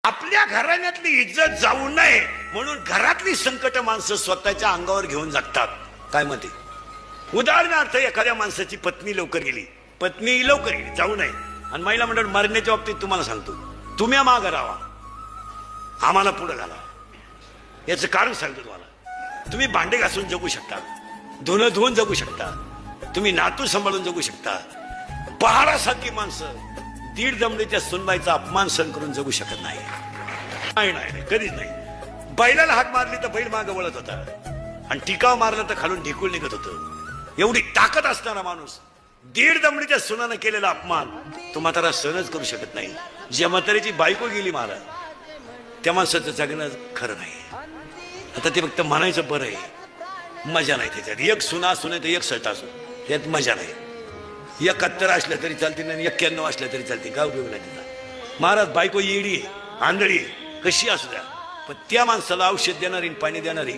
आपल्या घराण्यातली इज्जत जाऊ नये म्हणून घरातली संकट माणसं स्वतःच्या अंगावर घेऊन जगतात. काय म्हणते? उदाहरणार्थ एखाद्या माणसाची पत्नी लवकर गेली, पत्नी लवकर गेली, जाऊ नये. आणि महिला मंडळ मरण्याच्या बाबतीत तुम्हाला सांगतो, तुम्ही मागं राहा, आम्हाला पुढे घाला. याचं कारण सांगतो तुम्हाला. तुम्ही भांडे घासून जगू शकता, धुणं धुवून जगू शकता, तुम्ही नातू सांभाळून जगू शकता. पहाडासारखी माणसं दीड जमडीच्या सुनबाईचा अपमान सहन करून जगू शकत नाही. नाही नाही, कधीच नाही. बैलाला हाक मारली तर बैल मागं वळत होता, आणि टिकाव मारला तर खालून ढिकूळ निघत होतं. एवढी ताकद असणारा माणूस दीड दमडीच्या सुनानं केलेला अपमान तो म्हातारा सहनच करू शकत नाही. ज्या म्हातारीची बायको गेली मारा, त्या माणसाचं जगणं खरं नाही. आता ते फक्त म्हणायचं बरं आहे, मजा नाही त्याच्यात. एक सुना सुने तर एक सट असो, त्यात मजा नाही. 71 असल्या तरी चालते नाही, 91 असल्या तरी चालते, गाव उपयोग नाही तिचा. महाराज बायको येडी आंधळी कशी असू द्या, पण त्या माणसाला औषध देणारी पाणी देणारी